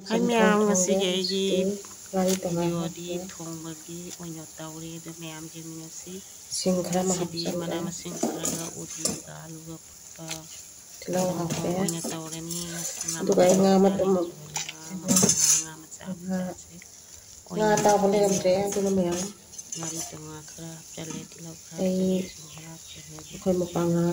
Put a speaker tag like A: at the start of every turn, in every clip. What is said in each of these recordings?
A: Hai mèo ngasi cái video đi thong bagi onya tauri do mèo jemi ngasi sidi mana masing keraga udi galu ga pa onya tauri ni ngasi ngama onya tahu boleh andre tu mèo ngari tengah kerap jale tilau kerap jale sungharap jale
B: koi mupanga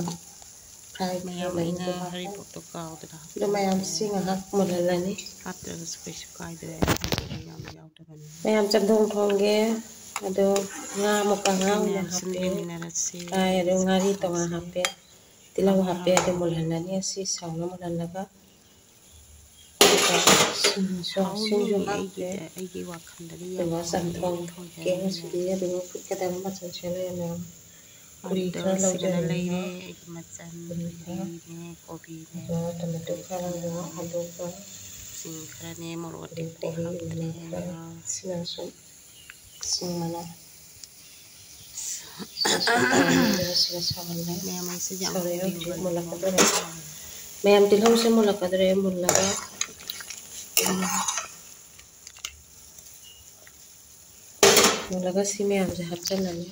A: Hai mèo ina hari foto kau tu dah
B: do mayam singa hak molalani
A: hati space kai tu yang jauh tu kan
B: mayam cendong thongge ado nga mupanga
A: mèo
B: hape
A: sendiri minarasi
B: ay ado ngari tonga hape tilau hape ado molalani asi sauna molalaga sinju hape
A: aigi wakandari
B: yang samthong keng sidi ado kadang macam chele mayam Puri kara lau
A: sigana
B: jari
A: leire
B: na
A: aigi macan
B: puri kara
A: ne kopi ne
B: tomato kara lau halu ka
A: sing kara ne moroti
B: kopi ina kara sinasum singmana
A: mèo mai sejak
B: Mayam tilhong se mulak kadre mulaga mulaga si mayam se hatchalani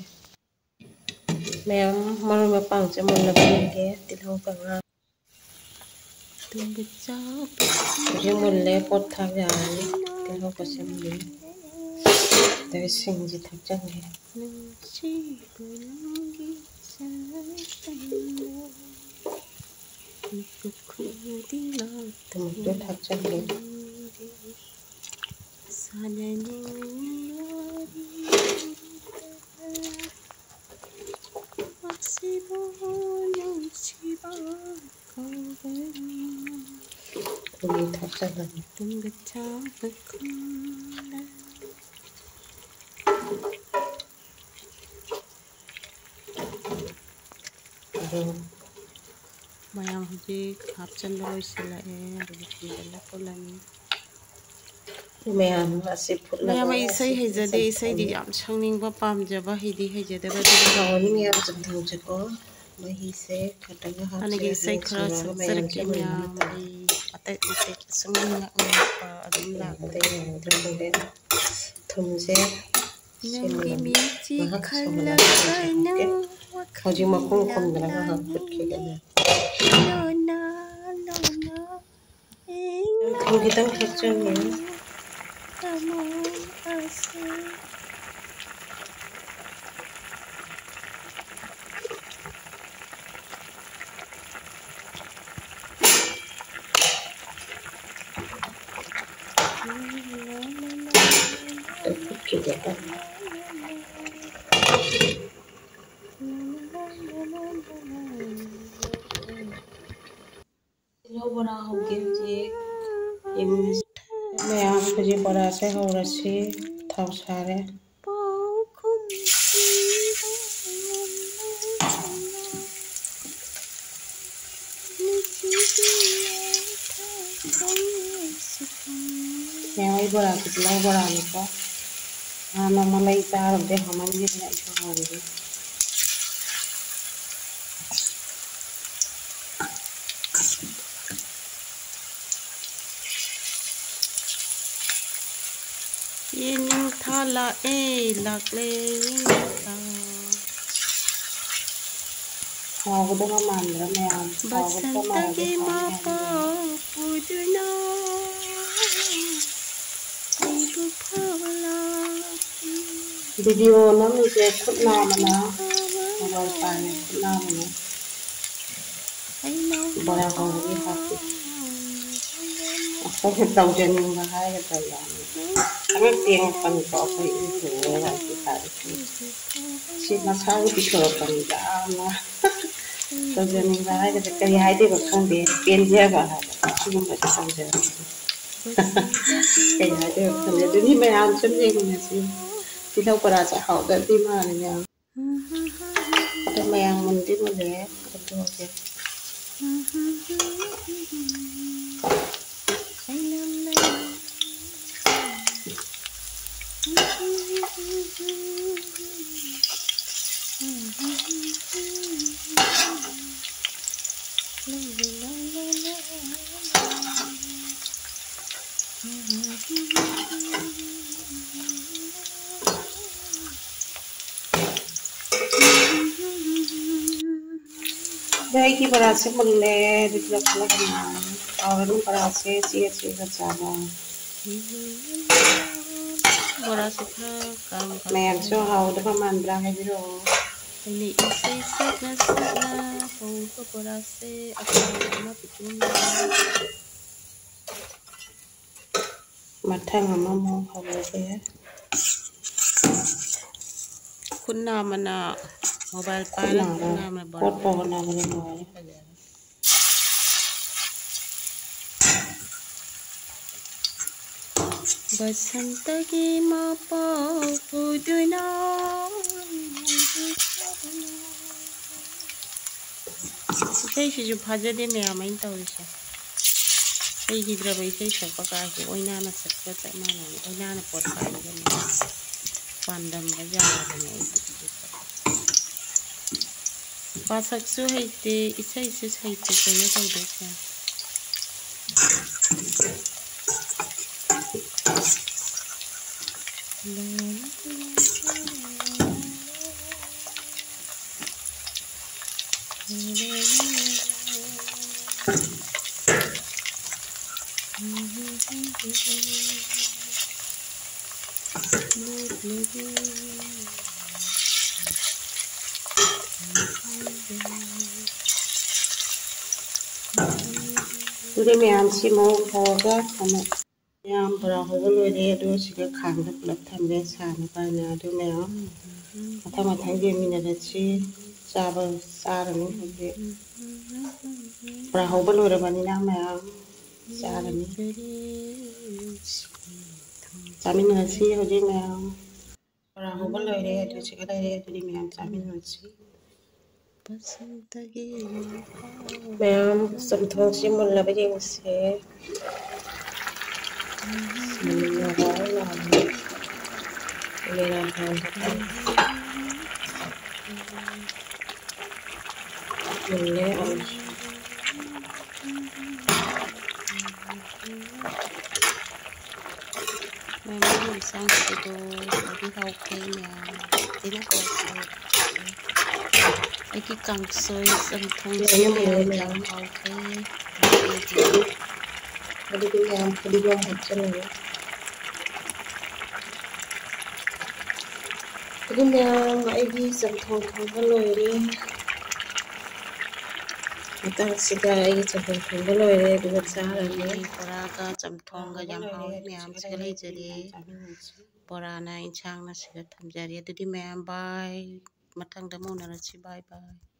B: mayam maru mapang se mulaga nge tilhong panga je mulle pot thak jani tilhong pase mulle dai singji thak jange tomato thak jange Puri thak jange
A: Mayam hujik hapchan dulu sila begitu bela kolani
B: mayam asip
A: mayam isai hejade isai di jam sangning ba pam jaba hidi hejade ba di
B: kawani mayam jendang jako mahi se kataga hap
A: ane ge isai khara saksar ke mayam atai atai sangning nak pa adum la
B: thumse
A: nangi michi khala
B: Haji makung kum dalaga haput kegana thum kitang khachang ne haput kegana Lo bora ho ge mayam bhaji bora se ho rasi thau sare mayam ai bora kitla bora ni ko ana malai tar de haman ni na iso ho re
A: Yening thala lakle
B: Hawda ma mandra mayam
A: basanta ke mapa puduna ibu phala
B: video nam ni je khutna mana mobile pane khutna mana bora ho ni happy aku tahu jening bahaya kata yang kami tiang pan ko kai itu ya kita si masalah dikorokan dana tahu jening bahaya kata kai hai de bakang de pen je bahaya cuma baca saja kai hai de bakang de ni mai am chen je ni si tidak berasa hau dan di mana yang ada yang mending boleh betul je Đây khi bà sẽ một lè được lọc là cái nào ở lúc bà sẽ chia cái chả
A: bora sikra kam
B: mẹ cho hầu đó mà ra hay rồi
A: ini isai sakna hau ko bora se akam ma pituna
B: mặt thằng mà mong hầu về
A: kunna mana mobile pala kunna mana bora
B: cốt bò nào mà nói
A: basantagi mapa puduna isai siju phajade me amain tawise ei gidraba isai sakpa ka hi oina na sakpa ta mana oina na pot ka ni pandam ga jara ne pasaksu haite isai se haite kene kai desa
B: Jadi mẹ chỉ mau hồ cái thằng mẹ bà hồ cái lối đấy đôi chỉ cái khang được lập tham gia sàn cái này đôi mẹ thằng mà thấy gì mình là chỉ xa bờ xa rồi mình không biết bà hồ cái lối đấy bà đi nào mẹ xa rồi mình xa mình là chỉ hồ gì mẹ bà hồ cái lối đấy đôi chỉ cái đấy đôi mẹ xa mình là chỉ mẹ sắm thong chỉ một là bây giờ sẽ mình là gói làm đây là hàng mình lấy ăn
A: mẹ muốn sang cái đồ đi học cái nhà đi nó có cái càng sôi sân thông
B: để mình
A: làm học cái
B: đi làm hết cho này cái nhà máy đi sắm thong thong cái lối đi người ta sẽ ra cái sắm thong thong cái lối đi bây giờ là
A: này bora ka chamthong ga jam hau ma'am se lai jari bora na inchang na se tham jari adudi ma'am bye mathang da mo na chi bye bye